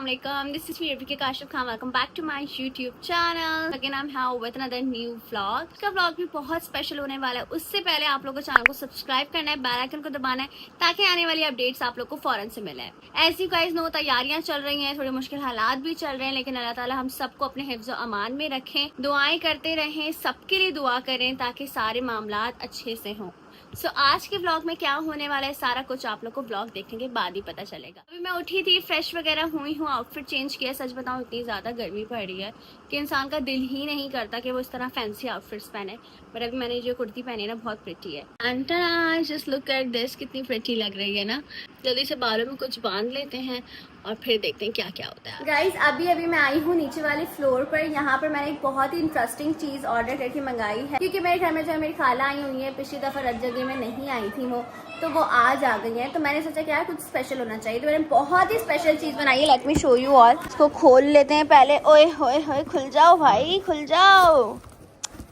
Assalamualaikum. This is me Rafika Kashif Khan. Welcome back to my YouTube channel. Again I'm here with another new vlog. इसका vlog भी बहुत special होने वाला है. उससे पहले आप लोगों को चैनल को सब्सक्राइब करना है, बेल आइकन को दबाना है ताकि आने वाली अपडेट्स आप लोग को फौरन से मिले. ऐसी गाइस नो तैयारियां चल रही हैं, थोड़े मुश्किल हालात भी चल रहे हैं, लेकिन अल्लाह ताला हम सबको अपने हिफ्ज़ व अमान में रखें. दुआएं करते रहें, सबके लिए दुआ करें ताकि सारे मामलात अच्छे से हों. सो आज के व्लॉग में क्या होने वाला है सारा कुछ आप लोग को व्लॉग देखने के बाद ही पता चलेगा. अभी मैं उठी थी, फ्रेश वगैरह हुई हूँ, आउटफिट चेंज किया. सच बताऊँ इतनी ज़्यादा गर्मी पड़ रही है कि इंसान का दिल ही नहीं करता कि वो इस तरह फैंसी आउटफिट्स पहने. बट अभी मैंने जो कुर्ती पहनी है ना बहुत प्रिटी है. And just look at this, कितनी प्रिटी लग रही है ना. जल्दी से बालों में कुछ बांध लेते हैं और फिर देखते हैं क्या क्या होता है. गाइज अभी मैं आई हूँ नीचे वाले फ्लोर पर. यहाँ पर मैंने एक बहुत ही इंटरेस्टिंग चीज ऑर्डर करके मंगाई है, क्योंकि मेरे घर में जो है मेरी खाला आई हुई है. पिछली दफा रजगे में नहीं आई थी वो, तो वो आज आ गई है. तो मैंने सोचा कि यार कुछ स्पेशल होना चाहिए, तो मैंने बहुत ही स्पेशल चीज बनाई है. Let me show you all. इसको खोल लेते हैं पहले. ओए होए होए, खुल जाओ भाई, खुल जाओ.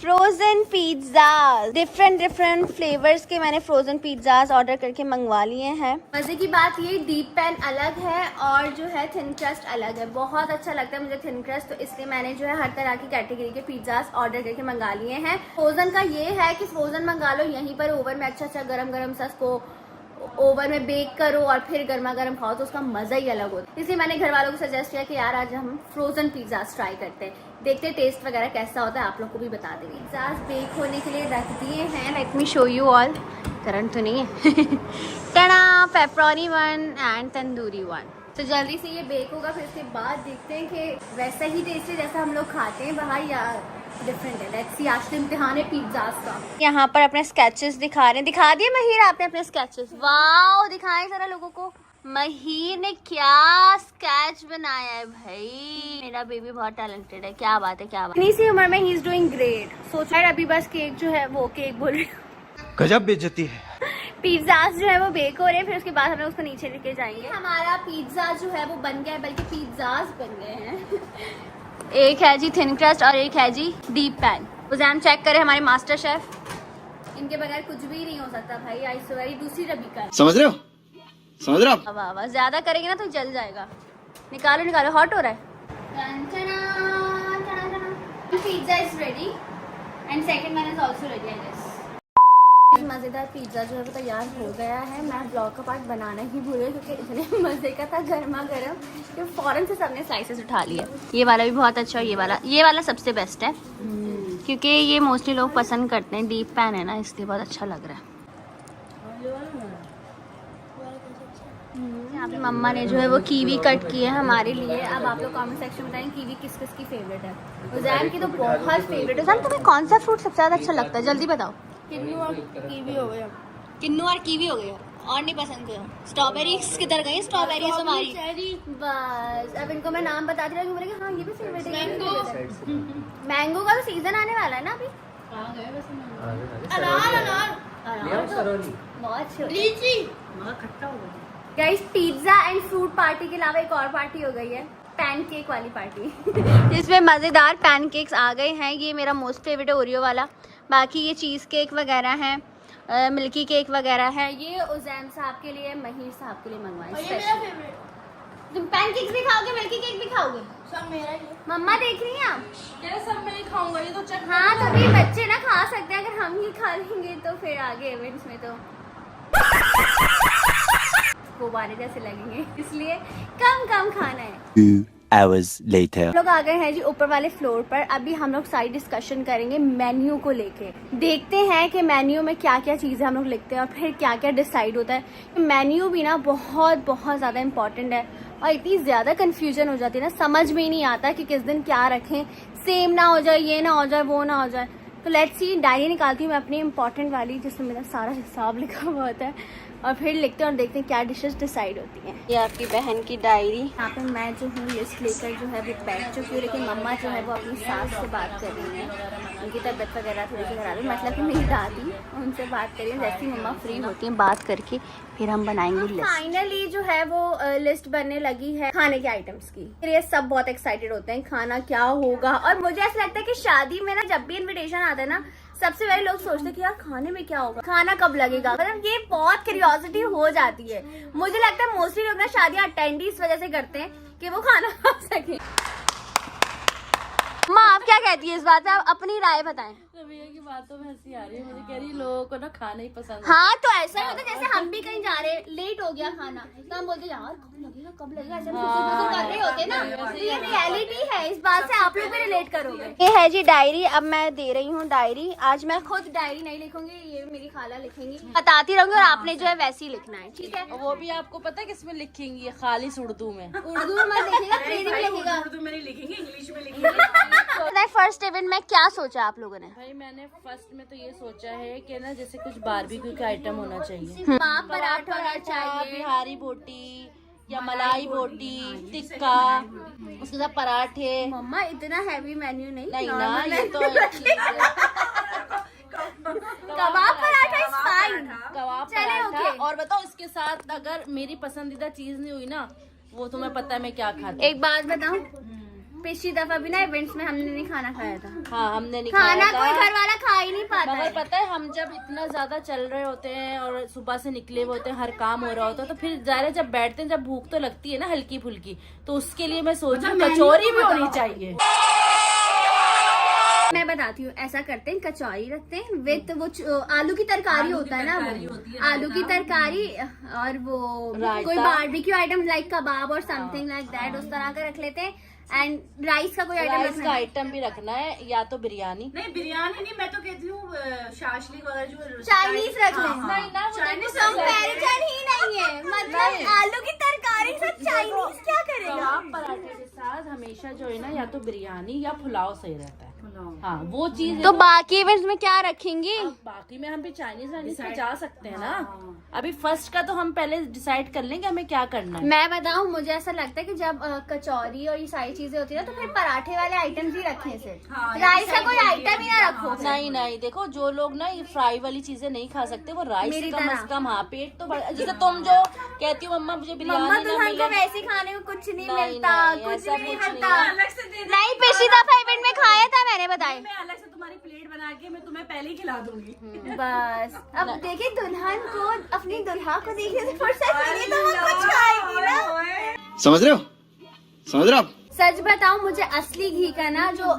फ्रोजन पिज्जा, डिफरेंट फ्लेवर्स के मैंने फ्रोजन पिज्जाज ऑर्डर करके मंगवा लिए हैं. मजे की बात ये डीप पैन अलग है और जो है थिन क्रस्ट अलग है. बहुत अच्छा लगता है मुझे थिन क्रस्ट, तो इसलिए मैंने जो है हर तरह की कैटेगरी के पिज्जाज ऑर्डर करके मंगा लिए हैं. फ्रोजन का ये है कि फ्रोजन मंगा लो, यहीं पर ओवन में अच्छा गरम सा इसको ओवन में बेक करो और फिर गर्मा गर्म खाओ, तो उसका मजा ही अलग होता है. इसलिए मैंने घर वालों को सजेस्ट किया कि यार आज हम फ्रोजन पिज्जाज ट्राई करते हैं, देखते टेस्ट वगैरह कैसा होता है, आप लोग को भी बता देंगे. पिज्जाज बेक होने के लिए रख दिए हैं. Let me show you all. Current तो नहीं है. टना पेपरोनी 1 एंड तंदूरी 1. तो जल्दी से ये बेक होगा, फिर उसके बाद देखते हैं कि वैसा ही टेस्ट है जैसा हम लोग खाते हैं बाहर या डिफरेंट है. Let's see. आज तो इम्तिहान है पिज्जाज का. यहाँ पर अपने स्केचेस दिखा रहे हैं. दिखा दिए महिर आपने अपने स्केचेस? वाओ, दिखाएं जरा लोगों को. महिर ने क्या स्केच बनाया है भाई. मेरा बेबी बहुत टैलेंटेड है. क्या बात है, क्या बात. इतनी सी उम्र में ही इज डूइंग ग्रेट. सोच यार अभी बस केक जो है वो केक बोल रही हूँ, गजब बेइज्जती है. पिज्जाज जो है वो बेक हो रहे हैं, फिर उसके बाद हम लोग उसको नीचे लेके जाएंगे. हमारा पिज्जा जो है वो बन गया है, बल्कि पिज्जाज बन गए हैं. एक है जी थिन क्रस्ट और एक है जी डीप पैन. उज़ैम चेक करे हमारे मास्टर शेफ. इनके बगैर कुछ भी नहीं हो सकता भाई. आई स्वेरी दूसरी रबीका है. समझ रहे हो, समझ रहे हो. वाह वाह, ज्यादा करेंगे ना तो जल जाएगा. निकालो निकालो, हॉट हो रहा है. Pizza is ready and second one is also ready. I guess मजेदार पिज्जा जो है वो तैयार हो गया है. मैं ब्लॉग का पार्ट बनाना ही भूल गई क्योंकि इतने मजे का था, गर्मा गर्म, कि फौरन से सबने स्लाइसेस उठा लिया. ये वाला भी बहुत अच्छा है. ये वाला सबसे बेस्ट है क्योंकि ये मोस्टली लोग पसंद करते हैं. डीप पैन है ना, इसलिए बहुत अच्छा लग रहा है. यहाँ पे मम्मा ने जो है वो कीवी कट की है हमारे लिए. अब आप लोग कमेंट सेक्शन में बताएं कीवी किस किस की फेवरेट है. उज़ैम की तो बहुत फेवरेट है. उज़ैम तुम्हें कौन सा फ्रूट सबसे ज्यादा अच्छा लगता है, जल्दी बताओ. किन्नू और कीवी हो गया. किन्नू और कीवी हो गया और नहीं पसंद किया. स्ट्रॉबेरी किधर गई? स्ट्रॉबेरी हमारी बस. अब इनको मैं नाम बता रही हूँ, बोलेंगे हाँ ये भी फेवरेट है. मैंगो का तो सीजन आने वाला है ना अभी. अनार बहुत लीची खट्टा हो गया. Guys pizza and fruit party के अलावा एक और पार्टी हो गई है, पैनकेक वाली पार्टी. जिसमें मजेदार पैनकेक्स आ गए हैं. ये मेरा मोस्ट फेवरेट है, ओरियो वाला. बाकी ये चीज़ केक वगैरह हैं, मिल्की केक वगैरह है. ये उज़ैम साहब के लिए, महिर साहब के लिए मंगवाए स्पेशल. तुम पैनकेक्स भी खाओगे, मिल्की केक भी खाओगे? सब मेरा ही. मम्मा देख रही हैं आप? ये सब मैं ही खाऊंगा. ये तो चट. हाँ तो भी बच्चे ना खा सकते हैं. अगर हम ही खा लेंगे तो फिर आगे इवेंट्स में तो गुब्बारे जैसे लगेंगे, इसलिए कम खाना है. 2 hours later. लोग आ गए हैं जी ऊपर वाले फ्लोर पर. अभी हम लोग साइड डिस्कशन करेंगे मेन्यू को लेके. देखते हैं कि मेन्यू में क्या क्या चीजें हम लोग लिखते हैं और फिर क्या क्या डिसाइड होता है. मेन्यू भी ना बहुत ज्यादा इम्पोर्टेंट है और इतनी ज्यादा कंफ्यूजन हो जाती है ना, समझ में ही नहीं आता कि किस दिन क्या रखें. सेम ना हो जाए, ये ना हो जाए, वो ना हो जाए. तो लेट्स सी. डायरी निकालती हूँ मैं अपनी इम्पोर्टेंट वाली, जिसमें मेरा सारा हिसाब लिखा हुआ होता है, और फिर लिखते हैं और देखते हैं क्या डिशेस डिसाइड होती हैं. ये आपकी बहन की डायरी. यहाँ पे मैं जो हूँ लिस्ट लेकर जो है वो बैठ चुकी हूँ, लेकिन मम्मा जो है वो अपनी सास से बात कर रही है. उनकी तबीयत वगैरह थोड़ी सी खराब है, मतलब कि मेरी दादी, उनसे बात कर रही है. जैसी मम्मा फ्री होती हैं बात करके फिर हम बनाएंगे लिस्ट. फाइनली जो है वो लिस्ट बनने लगी है खाने के आइटम्स की. फिर ये सब बहुत एक्साइटेड होते हैं खाना क्या होगा. और मुझे ऐसा लगता है कि शादी में ना जब भी इन्विटेशन आता है ना, सबसे पहले लोग सोचते कि यार खाने में क्या होगा, खाना कब लगेगा, मतलब ये बहुत क्यूरियोसिटी हो जाती है। मुझे लगता है मोस्टली लोग ना शादियां अटेंडी इस वजह से करते हैं कि वो खाना खा सके। माँ आप क्या कहती है इस बात पे, आप अपनी राय बताएं। भैया की बातों में हंसी आ रही है मुझे, कह रही लोगों को ना खाना ही पसंद है। हाँ तो ऐसा ही होता है, जैसे हम भी कहीं जा रहे लेट हो गया खाना तो हम बोलते यार कब लगेगा ऐसे हम कर रहे होते ना। तो ये रियलिटी है, इस बात से आप लोग भी रिलेट करोगे। ये है जी डायरी, अब मैं दे रही हूँ डायरी। आज मैं खुद डायरी नहीं लिखूंगी, ये मेरी खाला लिखेंगी, बताती रहूंगी और आपने जो है वैसे ही लिखना है, ठीक है। वो भी आपको पता है किसमें लिखेंगी, खालिस उर्दू में। उर्दू में मत लिखिएगा, अंग्रेजी में लिखिएगा। उर्दू में नहीं लिखेंगे, इंग्लिश में लिखेंगे। फर्स्ट इवेंट में क्या सोचा आप लोगों ने? भाई मैंने फर्स्ट में तो ये सोचा है कि ना जैसे कुछ बारबेक्यू का आइटम होना चाहिए, पराठा होना चाहिए, बिहारी बोटी या मलाई बोटी, टिक्का, उसके साथ पराठे। मम्मा इतना हैवी मेन्यू नहीं नहीं ना, normal ये तो menu एक चीज है। कबाब पराठा इज फाइन, कबाब चले, पराठा। okay। और बताओ इसके साथ अगर मेरी पसंदीदा चीज नहीं हुई ना, वो तुम्हें पता है मैं क्या खाती हूँ। एक बात बताऊं, पिछली दफा भी ना इवेंट्स में हमने नहीं खाना खाया था। हाँ हमने नहीं खाना खाया था। कोई घर वाला खा ही नहीं पाता मगर है। पता है हम जब इतना ज्यादा चल रहे होते हैं और सुबह से निकले हुए होते हैं, हर काम हो रहा होता है, तो फिर ज़ाहिर है जब बैठते हैं, जब भूख तो लगती है ना हल्की फुल्की, तो उसके लिए मैं सोच रही हूँ कचौरी भी होनी चाहिए। मैं बताती हूँ, ऐसा करते हैं कचौरी रखते हैं विद वो आलू की तरकारी होता है ना, वो आलू की तरकारी और वो कोई बारबेक्यू आइटम लाइक कबाब और समथिंग लाइक दैट, उस तरह का रख लेते हैं। एंड राइस का कोई आइटम राइस रखना का है। आइटम भी रखना है, या तो बिरयानी। नहीं बिरयानी नहीं, मैं तो कहती हूँ शाशलिक वगैरह जो चाइनीज रख लें। नहीं ना, वो चाइनीज कंपैरिजन ही नहीं है, मतलब आलू की तरकारी से चाइनीज क्या करेगा। कबाब पराठे के साथ हमेशा जो है ना, या तो बिरयानी या पुलाव सही रहता है। हाँ वो चीज। तो बाकी इवेंट्स में क्या रखेंगी? बाकी में हम भी चाइनीज वाइनीज पे जा सकते हैं ना। अभी फर्स्ट का तो हम पहले डिसाइड कर लेंगे हमें क्या करना है। मैं बताऊं, मुझे ऐसा लगता है कि जब कचौरी और ये सारी चीजें होती है ना, तो फिर पराठे वाले आइटम्स ही रखने से, राइस का कोई आइटम ही ना रखो। नहीं नहीं, देखो जो लोग ना ये फ्राई वाली चीजें नहीं खा सकते, वो राइस मेरी कम तरह। से कम। हाँ पेट तो जैसे तुम जो कहती हो मम्मा मुझे मम्मा बिरयानी ना दुल्हन को मिले। वैसे खाने में कुछ नहीं नहीं, मिलता, नहीं, कुछ ऐसा भी नहीं कुछ मिलता। नहीं। अलग से दे दे, नहीं, पिछली दफा इवेंट में खाया था मैंने, बताया। मैं अलग से तुम्हारी प्लेट बना के मैं तुम्हें पहले ही खिला दूंगी। बस अब देखिए दुल्हन को, अपनी दुल्हा को देखने से फुर्सत मिली तो वो कुछ खाएगी ना। समझ रहे हो, समझ रहे हो आप? सच बताऊं, मुझे असली घी का ना जो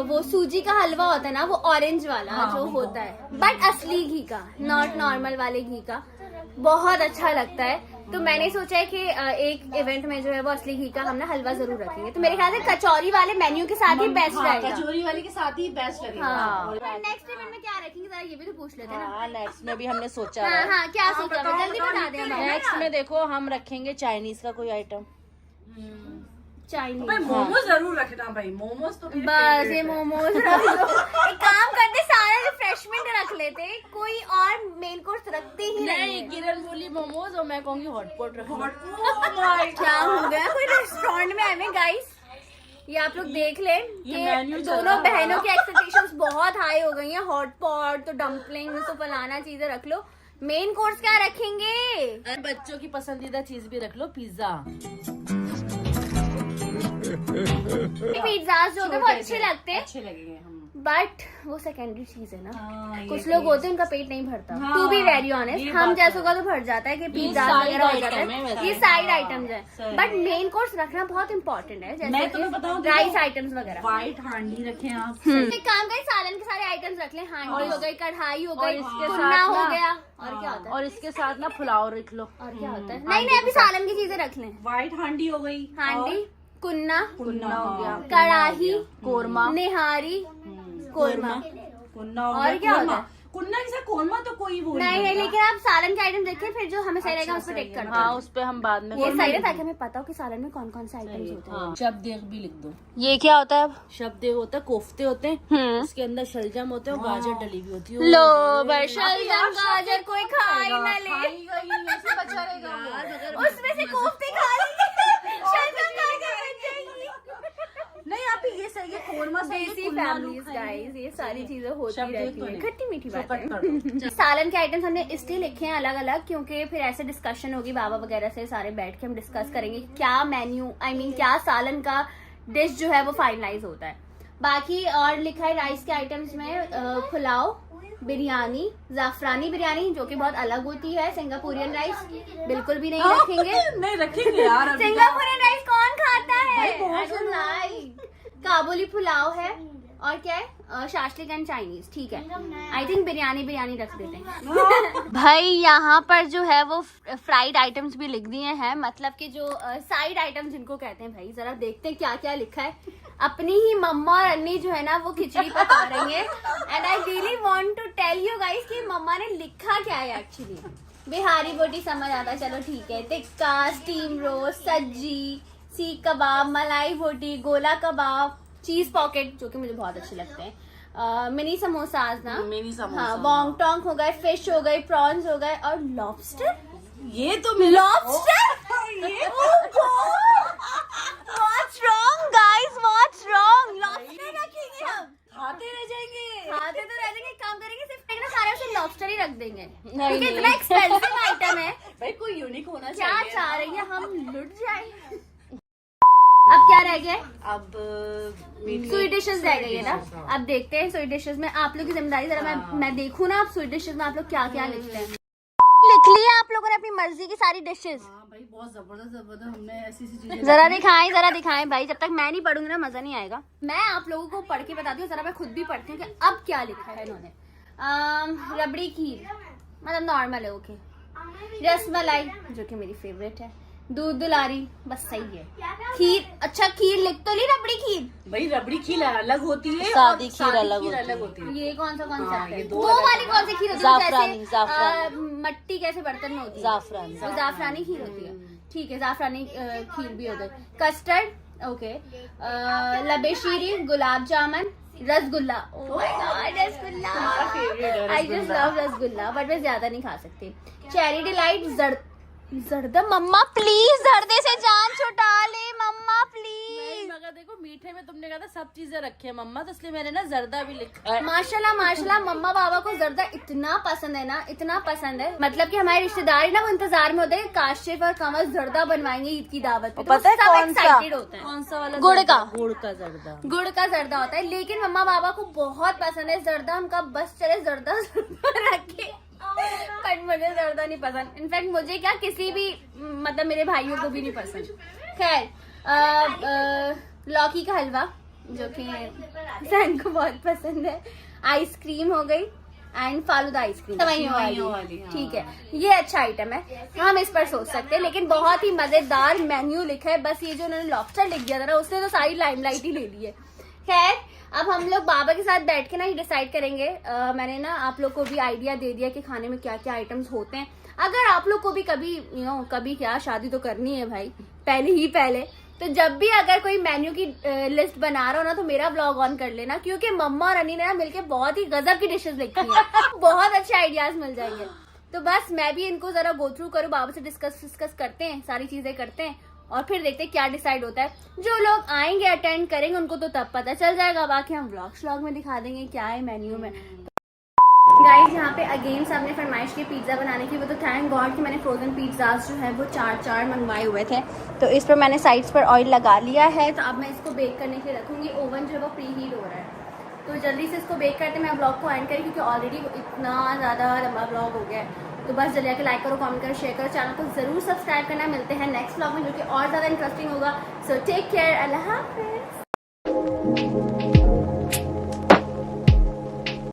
वो सूजी का हलवा होता है ना, वो ऑरेंज वाला जो होता है, बट असली घी का, नॉट नॉर्मल वाले घी का, बहुत अच्छा लगता है। तो मैंने सोचा है कि एक इवेंट में जो है वो असली घी का हम ना हलवा जरूर रखेंगे। तो मेरे ख्याल से कचौरी वाले मेन्यू के साथ ही बेस्ट रहेगा। कचौरी वाले के साथ ही बेस्ट लगेगा। हाँ, नेक्स्ट इवेंट में क्या रखेंगे जरा ये भी तो पूछ लेते हैं ना। हाँ नेक्स्ट में भी हमने सोचा हाँ है। हाँ, क्या सोचा है? जल्दी बता दें हमें। नेक्स्ट में देखो हम रखेंगे चाइनीज का कोई आइटम। चाइनीज, भाई मोमोज जरूर रखना भाई, मोमोज तो मेरे बस favorite ये है। मोमोज एक काम करते, सारे रिफ्रेशमेंट रख लेते, कोई और मेन कोर्स रखते ही नहीं नहीं, है। किरण बोली मोमोज और मैं कहूँगी हॉटपॉट रखो। Oh my क्या हो गया, कोई रेस्टोरेंट में हमें गाइस, ये आप लोग देख लें कि menu चल दोनों रहा है। बहनों की एक्सपेक्टेशंस बहुत हाई हो गई हैं। हॉट पॉट तो डम्पलिंग तो फलाना चीजें रख लो, मेन कोर्स क्या रखेंगे? और बच्चों की पसंदीदा चीज भी रख लो, पिज्जा। पिज्जाज जो होते हैं वो अच्छे लगते हैं, अच्छे लगेंगे हम। बट वो सेकेंडरी चीज है ना। हाँ, कुछ ये लोग होते हैं उनका पेट नहीं भरता। हाँ, टू बी वेरी ऑनेस्ट, ये हम बात जैसों का तो भर जाता है कि पिज्जा side वगैरह हो जाता item है है, वैसे। ये साइड आइटम्स है, सही। बट मेन कोर्स रखना बहुत इंपॉर्टेंट है, जैसे मैं तुम्हें बताऊं, देखो, राइस आइटम्स वगैरह। व्हाइट हांडी रखें आप। एक काम करें, सालन के सारे आइटम्स रख लें, हांडी हो गई, कढ़ाई हो गई, इसके कुन्ना साथ हो ना- गया, और क्या होता है? और इसके साथ ना पुलाव रख लो। और क्या होता है? नहीं नहीं, अभी सालन की चीजें रख लें। व्हाइट हांडी हो गई, हांडी, कुन्ना, कुन्ना हो गया, कढ़ाही, कोरमा, निहारी, कोरमा। कुन्ना हो और गया, क्या होता कोरमा। है? कुन्ना के साथ कोरमा तो कोई वो नहीं नहीं, लेकिन आप सालन के आइटम देखिए, फिर जो हमें सही रहेगा उस पर टेक करना। हाँ उस पे हम बाद में ये सही है, ताकि हमें पता हो कि सालन में कौन कौन से आइटम्स होते हैं। हाँ, शब्द भी लिख दो। ये क्या होता है अब? शब्द होता है, कोफ्ते होते हैं, उसके अंदर शलजम होते हैं और गाजर डली हुई होती है। लो भाई, शलजम गाजर कोई खा ही ना ले, बचा रहेगा। उसमें से कोफ्ते खा लेंगे, शलजम गाजर बच जाएगी। नहीं आप ये सही है, कोरमा सही है, देसी कुन्ना लोग फैमिलीज खाएंगे। गाइस, ये सारी चीजें होती शब्द रहती तो हैं, नहीं। खट्टी मीठी चौपट बातें। कर दो। सालन के आइटम्स हमने इसलिए लिखे हैं अलग अलग, क्योंकि फिर ऐसे डिस्कशन होगी बाबा वगैरह से, सारे बैठ के हम डिस्कस करेंगे क्या मेन्यू, आई मीन क्या सालन का डिश जो है वो फाइनलाइज होता है। बाकी और लिखा है राइस के आइटम्स में पुलाव, बिरयानी, जाफरानी बिरयानी जो कि बहुत अलग होती है। सिंगापुरियन राइस बिल्कुल भी नहीं रखेंगे। नहीं रखेंगे यार। सिंगापुरियन राइस कौन खाता है? भाई बहुत I don't like। काबुली पुलाव है और क्या है, शाशलिक एंड चाइनीज, ठीक है। आई थिंक बिरयानी रख देते हैं। भाई यहाँ पर जो है वो फ्राइड आइटम्स भी लिख दिए हैं, मतलब कि जो साइड आइटम्स जिनको कहते हैं। भाई जरा देखते हैं क्या क्या लिखा है। अपनी ही मम्मा और अन्नी जो है ना वो खिचड़ी पका रही है। And I really want to tell you guys कि मम्मा ने लिखा क्या है एक्चुअली। बिहारी बोटी समझ आता, चलो ठीक है। टिक्का, स्टीम रोस्ट, सज्जी, सीख कबाब, मलाई बोटी, गोला कबाब, चीज पॉकेट जो कि मुझे बहुत अच्छे लगते हैं, मिनी समोसाज ना, मिनी समोसा, हाँ, वोंग टोंग हो गए, फिश हो गई, प्रॉन्स हो गए और लॉबस्टर। ये तो What's wrong guys? What's wrong? Lobster रखेंगे हम, खाते रह जाएंगे। खाते तो रह जाएंगे। काम करेंगे सिर्फ ना सारे उसे लॉबस्टर ही रख देंगे नहीं, क्योंकि इतना एक्सपेंसिव आइटम है। भाई कोई यूनिक होना क्या चाहिए। चाह रही है हम लुट जाए। अब क्या रह गया? अब स्वीट डिशेस रह गई है ना। अब देखते हैं स्वीट डिशेस में आप लोग की जिम्मेदारी, जरा मैं देखूँ ना आप स्वीट डिशेस में आप लोग क्या क्या लिखते हैं। लिख लिया आप लोगों ने अपनी मर्जी की सारी डिशेस? हाँ भाई बहुत जबरदस्त हमने ऐसी चीजें। जरा दिखाएं भाई, जब तक मैं नहीं पढ़ूंगी ना मजा नहीं आएगा। मैं आप लोगों को पढ़ के बताती हूँ, जरा मैं खुद भी पढ़ती हूँ कि अब क्या लिखा है इन्होंने। रबड़ी खीर मतलब नॉर्मल है, ओके। रसमलाई जो कि मेरी फेवरेट है, दूध दुलारी बस सही है। खीर, अच्छा खीर लिख तो ली, रबड़ी खीर। भाई रबड़ी खीर अलग होती है, सादी खीर खीर अलग होती है। ये कौन सा कॉन्सेप्ट है? ये वो दो अलग वाली कौन सी खीर होती है? जाफरानी, जैसे जाफरानी। मट्टी कैसे बर्तन में होती है? जाफरानी। वो जाफरानी खीर होती है, ठीक है। जाफरानी खीर भी हो गई। Custard, okay. लबे शीरी, gulab jamun, rasgulla. Oh my God, rasgulla. I just love rasgulla, but मैं ज्यादा नहीं खा सकती। चेरी डिलाइट, जर्दा। मम्मा प्लीज जर्दे से जान छुटा ले, मम्मा प्लीज। मगर देखो मीठे में तुमने कहा था सब चीजें रखी है मम्मा, तो इसलिए मैंने ना जर्दा भी लिखा है। माशाल्लाह मम्मा बाबा को जर्दा इतना पसंद है ना, इतना पसंद है, मतलब कि हमारे रिश्तेदार ना वो इंतजार में होते हैं काशिफ और कमल जर्दा बनवाएंगे ईद की दावत पे। पता है सब कौन सा? एक्साइटेड होते हैं। कौन सा वाला? गुड़ का। गुड़ का जर्दा। गुड़ का जर्दा होता है, लेकिन मम्मा बाबा को बहुत पसंद है जर्दा। हम कब बस चले जर्दा रखे, बट मुझे जर्दा नहीं पसंद। इनफैक्ट मुझे क्या, किसी भी मतलब मेरे भाइयों को भी नहीं पसंद। खैर, लौकी का हलवा जो कि सैन को बहुत पसंद है। आइसक्रीम हो गई एंड फालूदा आइसक्रीम वाली, ठीक है। ये अच्छा आइटम है, हम इस पर सोच सकते हैं, लेकिन बहुत ही मजेदार मेन्यू लिखा है। बस ये जो उन्होंने लॉबस्टर लिख दिया था ना, उसने तो सारी लाइमलाइट ही ले ली है। खैर, अब हम लोग बाबा के साथ बैठ के ना ये डिसाइड करेंगे। मैंने ना आप लोग को भी आइडिया दे दिया कि खाने में क्या क्या आइटम्स होते हैं। अगर आप लोग को भी कभी कभी क्या शादी तो करनी है भाई, पहले तो जब भी अगर कोई मेन्यू की लिस्ट बना रहा हो ना, तो मेरा ब्लॉग ऑन कर लेना, क्योंकि मम्मा और अनी ने ना मिलके बहुत ही गजब की डिशेस लिखी हैं। बहुत अच्छे आइडियाज मिल जाएंगे। तो बस मैं भी इनको जरा गो थ्रू करूँ, बाबा से डिस्कस करते हैं, सारी चीजें करते हैं और फिर देखते हैं क्या डिसाइड होता है। जो लोग आएंगे अटेंड करेंगे उनको तो तब पता चल जाएगा, बाकी हम व्लॉग में दिखा देंगे क्या है मेन्यू में। गाइस, यहाँ पे अगेन सबने फरमाइश की पिज्जा बनाने की। वो तो थैंक गॉड कि मैंने फ्रोजन पिज्जाज जो है वो 4 मंगवाए हुए थे। तो इस पर मैंने साइड्स पर ऑयल लगा लिया है। तो अब मैं इसको बेक करने के लिए रखूंगी। ओवन जो है वो प्री हीट हो रहा है, तो जल्दी से इसको बेक करते मैं ब्लॉग को एंड करें, क्योंकि ऑलरेडी इतना ज़्यादा लंबा ब्लॉग हो गया है। तो बस जल्दी आके लाइक करो, कमेंट करो, शेयर करो, चैनल को जरूर सब्सक्राइब करना। मिलते हैं नेक्स्ट ब्लॉग में जो कि और ज़्यादा इंटरेस्टिंग होगा। सो टेक केयर, अल्लाह हाफिज़।